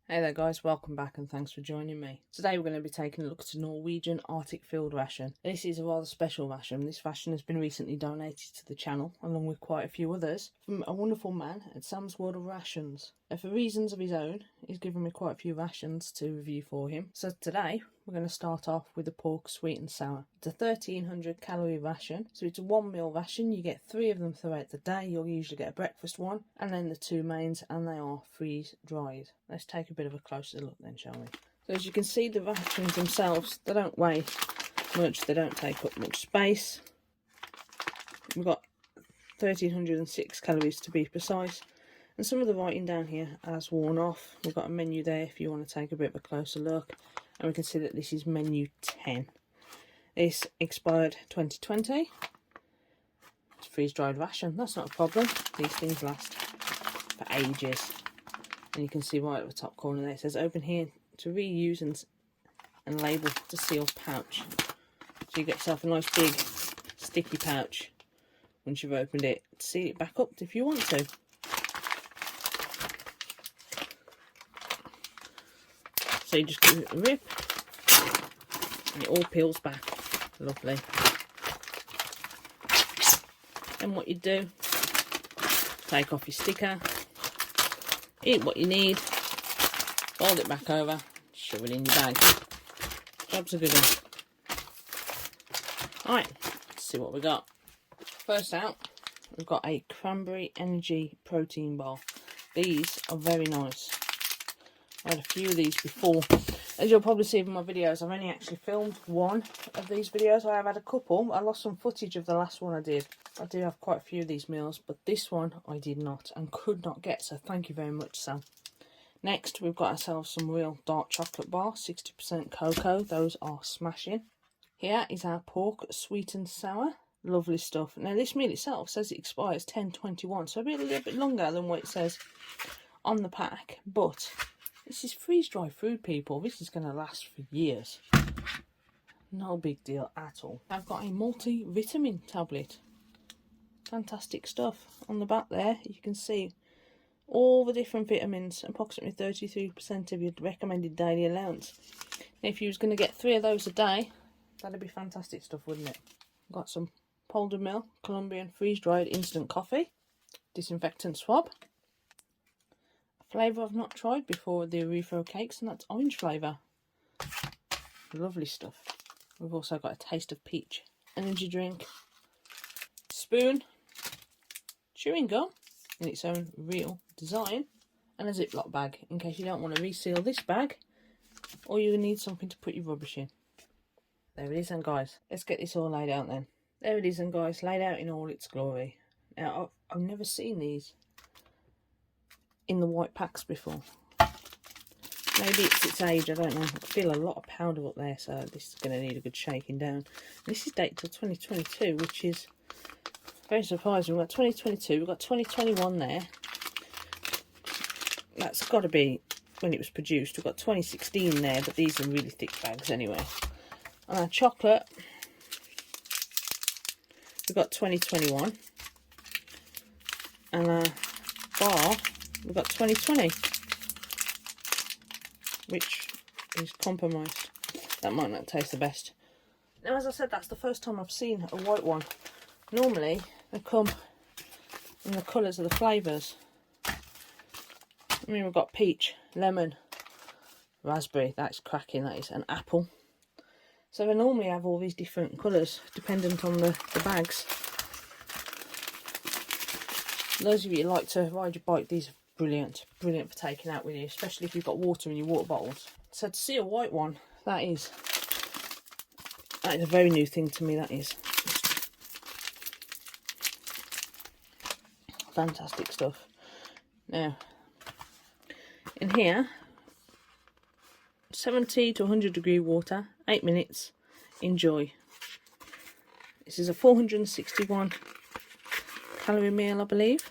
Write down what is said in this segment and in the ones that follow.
Hey there guys, welcome back and thanks for joining me. Today we're going to be taking a look at a Norwegian Arctic Field ration. This is a rather special ration. This ration has been recently donated to the channel, along with quite a few others, from a wonderful man at Sam's World of Rations. Now, for reasons of his own, he's given me quite a few rations to review for him. So today we're going to start off with the pork sweet and sour. It's a 1300 calorie ration, so it's a 1 meal ration. You get 3 of them throughout the day. You'll usually get a breakfast one and then the 2 mains, and they are freeze dried. Let's take a bit of a closer look then, shall we? So as you can see, the rations themselves, they don't weigh much, they don't take up much space. We've got 1306 calories to be precise, and some of the writing down here has worn off. We've got a menu there if you want to take a bit of a closer look, and we can see that this is menu 10. This expired 2020. It's freeze-dried ration, that's not a problem. These things last for ages. And you can see right at the top corner there, it says open here to reuse and label to seal pouch. So you get yourself a nice big sticky pouch once you've opened it to seal it back up if you want to. So you just give it a rip and it all peels back. Lovely. Then what you do, take off your sticker, eat what you need, fold it back over, shove it in your bag. Job's a good one. Alright, let's see what we got. First out, we've got a Cranberry Energy protein bar. These are very nice. I had a few of these before. As you'll probably see in my videos, I've only actually filmed one of these videos. I have had a couple. I lost some footage of the last one I did. I do have quite a few of these meals, but this one I did not and could not get, so thank you very much, Sam. Next, we've got ourselves some real dark chocolate bar, 60% cocoa. Those are smashing. Here is our pork sweet and sour. Lovely stuff. Now, this meal itself says it expires 10/21, so it'll be a little bit longer than what it says on the pack, but this is freeze-dry food, people. This is going to last for years. No big deal at all. I've got a multivitamin tablet. Fantastic stuff. On the back there, you can see all the different vitamins, approximately 33% of your recommended daily allowance. Now, if you was going to get 3 of those a day, that'd be fantastic stuff, wouldn't it? I've got some Polder Mill Colombian freeze-dried instant coffee, disinfectant swab. Flavour I've not tried before, the refro cakes, and that's orange flavour. Lovely stuff. We've also got a taste of peach energy drink, spoon, chewing gum in its own real design, and a Ziploc bag in case you don't want to reseal this bag or you need something to put your rubbish in. There it is then, guys. Let's get this all laid out then. There it is then, guys, laid out in all its glory. Now, I've never seen these in the white packs before. Maybe it's its age, I don't know. I feel a lot of powder up there, so this is going to need a good shaking down. And this is dated till 2022, which is very surprising. We've got 2022, we've got 2021 there. That's got to be when it was produced. We've got 2016 there, but these are really thick bags anyway. And our chocolate, we've got 2021. And our bar, we've got 2020, which is compromised. That might not taste the best. Now, as I said, that's the first time I've seen a white one. Normally, they come in the colours of the flavours. I mean, we've got peach, lemon, raspberry, that's cracking, that is, and apple. So they normally have all these different colours, dependent on the bags. Those of you who like to ride your bike, these are brilliant. Brilliant for taking out with you, especially if you've got water in your water bottles. So to see a white one, that is a very new thing to me, that is. Fantastic stuff. Now, in here, 70 to 100 degree water, 8 minutes, enjoy. This is a 461 calorie meal, I believe.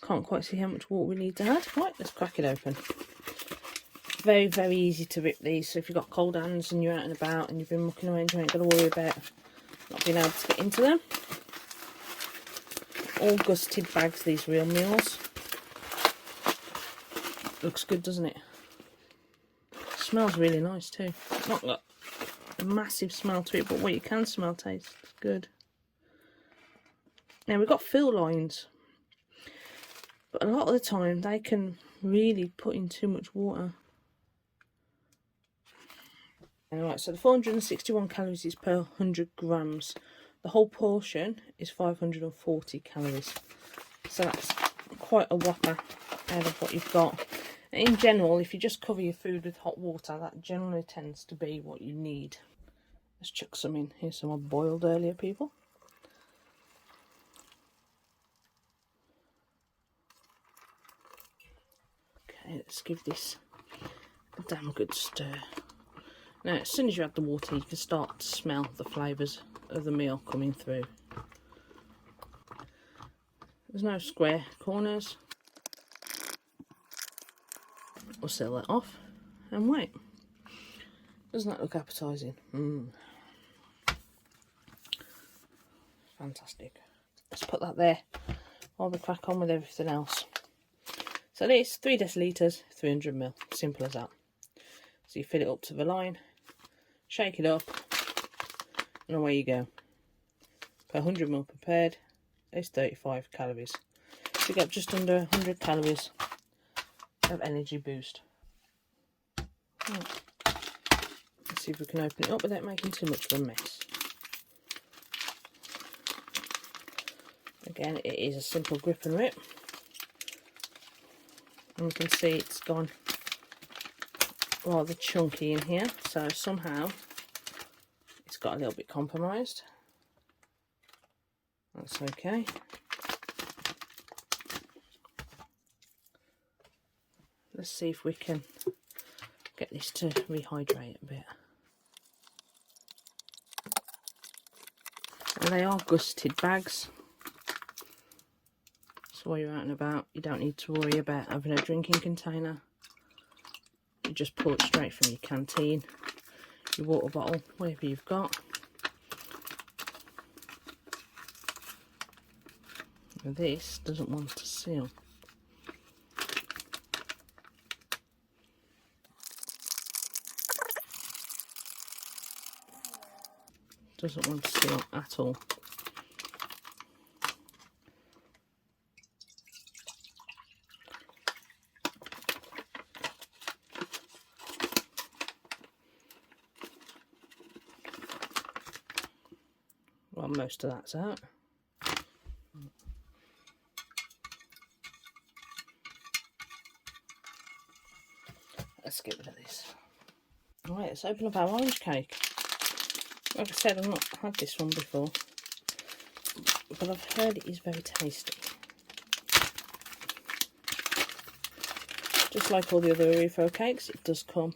Can't quite see how much water we need to add. Right, let's crack it open. Very, very easy to rip these, so if you've got cold hands and you're out and about and you've been mucking around, you ain't got to worry about not being able to get into them. all gusted bags, these real meals. Looks good, doesn't it? Smells really nice too. Not got a massive smell to it, but what you can smell tastes good. Now we've got fill lines, but a lot of the time they can really put in too much water. Alright, so the 461 calories is per 100 grams. The whole portion is 540 calories. So that's quite a whopper out of what you've got. In general, if you just cover your food with hot water, that generally tends to be what you need. Let's chuck some in. Here's some I boiled earlier, people. Okay, let's give this a damn good stir. Now, as soon as you add the water, you can start to smell the flavours of the meal coming through. There's no square corners. We'll seal that off and wait. Doesn't that look appetising? Fantastic. Let's put that there while we crack on with everything else. So this 3 decilitres, 300 ml. Simple as that. So you fill it up to the line, shake it up, and away you go. Per 100 ml prepared, there's 35 calories. So you got just under 100 calories of energy boost. Right. Let's see if we can open it up without making too much of a mess. Again, it is a simple grip and rip. And we can see it's gone rather chunky in here, so somehow it's got a little bit compromised. That's okay. Let's see if we can get this to rehydrate a bit. And they are gusted bags, so while you're out and about, you don't need to worry about having a drinking container. You just pull it straight from your canteen, your water bottle, whatever you've got. And this doesn't want to seal. Doesn't want to seal at all. Well, most of that's out. Let's get rid of this. Alright, let's open up our orange cake. Like I said, I've not had this one before, but I've heard it is very tasty. Just like all the other refo cakes, it does come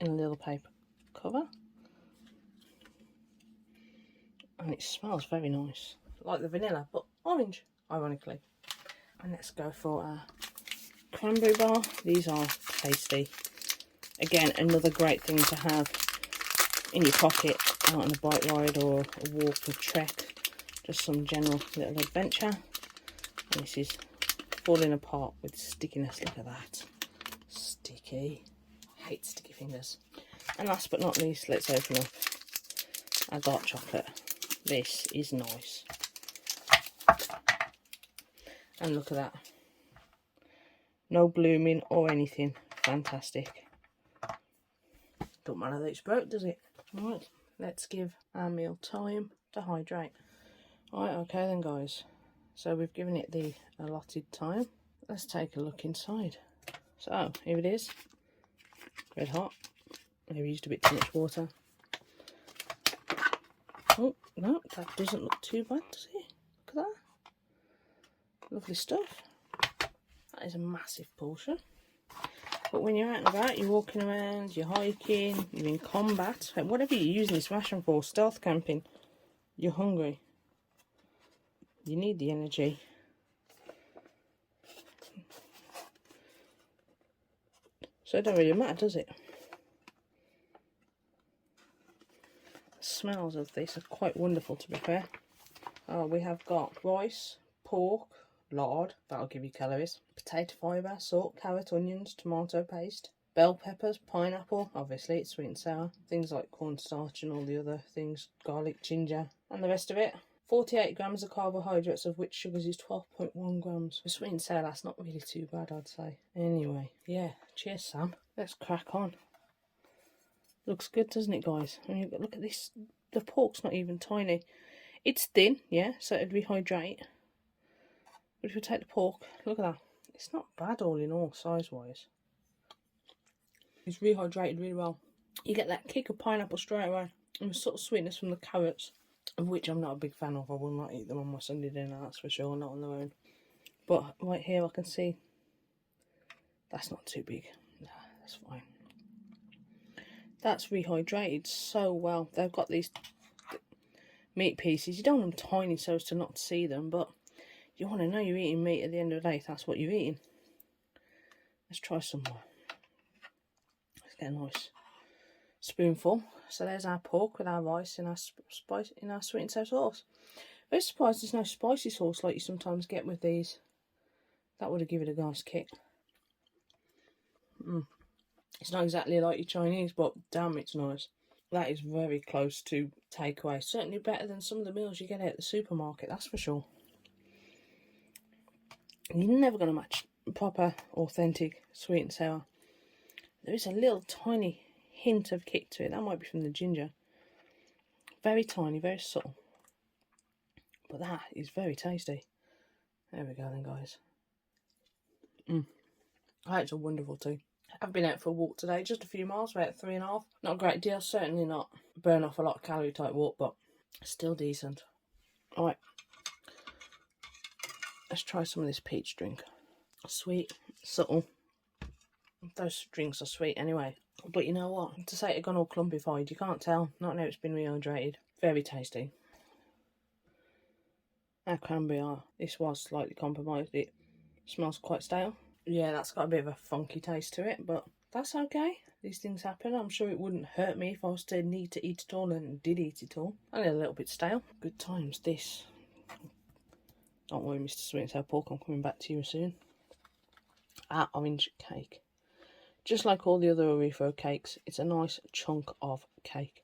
in a little paper cover. And it smells very nice, like the vanilla, but orange, ironically. And let's go for our Cranberry Bar. These are tasty. Again, another great thing to have in your pocket out on a bike ride or a walk or trek. Just some general little adventure. And this is falling apart with stickiness. Look at that. Sticky. I hate sticky fingers. And last but not least, let's open up our dark chocolate. This is nice. And look at that. No blooming or anything. Fantastic. Don't matter that it's broke, does it? Alright, let's give our meal time to hydrate. Alright, okay then guys. So we've given it the allotted time. Let's take a look inside. So, here it is. Red hot. Maybe used a bit too much water. Oh, no, that doesn't look too bad, does it? Look at that. Lovely stuff. That is a massive portion. But when you're out and about, you're walking around, you're hiking, you're in combat, whatever you're using this ration for, stealth camping, you're hungry. You need the energy. So it don't really matter, does it? The smells of this are quite wonderful, to be fair. We have got rice, pork, lard, that'll give you calories, potato fibre, salt, carrot, onions, tomato paste, bell peppers, pineapple, obviously it's sweet and sour, things like cornstarch and all the other things, garlic, ginger, and the rest of it. 48 grams of carbohydrates, of which sugars is 12.1 grams. For sweet and sour, that's not really too bad, I'd say. Anyway, yeah, cheers, Sam. Let's crack on. Looks good, doesn't it, guys? I mean, look at this. The pork's not even tiny. It's thin, yeah, so it'd rehydrate. But if you take the pork, look at that. It's not bad all in all, size-wise. It's rehydrated really well. You get that kick of pineapple straight away. And the sort of sweetness from the carrots, of which I'm not a big fan of. I will not eat them on my Sunday dinner, that's for sure, not on their own. But right here I can see that's not too big. Nah, that's fine. That's rehydrated so well. They've got these meat pieces. You don't want them tiny so as to not see them, but you want to know you're eating meat at the end of the day. That's what you're eating. Let's try some more. Let's get a nice spoonful. So there's our pork with our rice and our spice in our sweet and sour sauce. Very surprised there's no spicy sauce like you sometimes get with these. That would have given it a nice kick. It's not exactly like your Chinese, but damn, it's nice. That is very close to takeaway. Certainly better than some of the meals you get at the supermarket, that's for sure. You're never going to match proper, authentic sweet and sour. There is a little tiny hint of kick to it. That might be from the ginger. Very tiny, very subtle. But that is very tasty. There we go then, guys. That's a wonderful tea. I've been out for a walk today, just a few miles, about 3.5. Not a great deal, certainly not burn off a lot of calorie type walk, but still decent. Alright, let's try some of this peach drink. Sweet, subtle. Those drinks are sweet anyway. But you know what? To say it's gone all clumpified, you can't tell. Not now it's been rehydrated. Very tasty. Our cranberry bar. This was slightly compromised. It smells quite stale. Yeah, that's got a bit of a funky taste to it, but that's okay. These things happen. I'm sure it wouldn't hurt me if I was to need to eat it all and did eat it all. Only a little bit stale. Good times, this. Don't worry, Mr. Sweet and Sour Pork, I'm coming back to you soon. Our orange cake. Just like all the other Orifo cakes, it's a nice chunk of cake.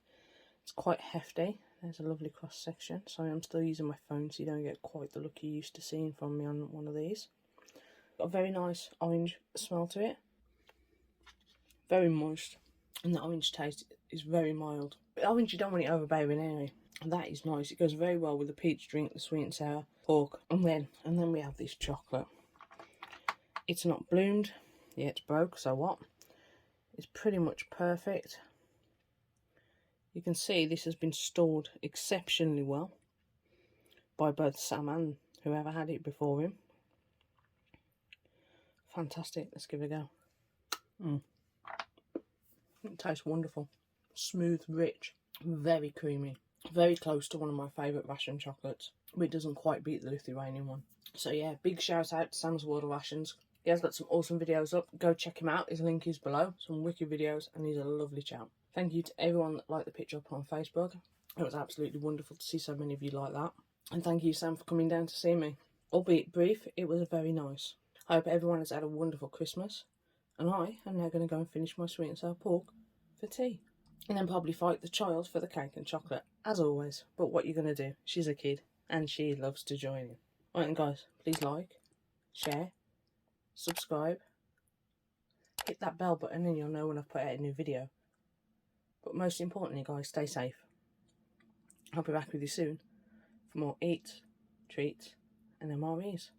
It's quite hefty. There's a lovely cross section. Sorry, I'm still using my phone so you don't get quite the look you're used to seeing from me on one of these. Got a very nice orange smell to it. Very moist. And the orange taste is very mild. But orange you don't want it overbearing anyway. And that is nice. It goes very well with the peach drink, the sweet and sour pork. And then we have this chocolate. It's not bloomed. Yeah, it's broke, so what? It's pretty much perfect. You can see this has been stored exceptionally well by both Sam and whoever had it before him. Fantastic. Let's give it a go. It tastes wonderful. Smooth, rich, very creamy. Very close to one of my favourite Ration chocolates. But it doesn't quite beat the Lithuanian one. So yeah, big shout out to Sam's World of Rations. He has got some awesome videos up. Go check him out. His link is below. Some wicked videos, and he's a lovely chap. Thank you to everyone that liked the picture up on Facebook. It was absolutely wonderful to see so many of you like that. And thank you, Sam, for coming down to see me. Albeit brief, it was very nice. I hope everyone has had a wonderful Christmas. And I am now going to go and finish my sweet and sour pork for tea. And then probably fight the child for the cake and chocolate, as always. But what you're going to do? She's a kid, and she loves to join in. Right then, guys, please like, share, subscribe, hit that bell button and you'll know when I put out a new video. But most importantly, guys, stay safe. I'll be back with you soon for more Eats, Treats and MREs.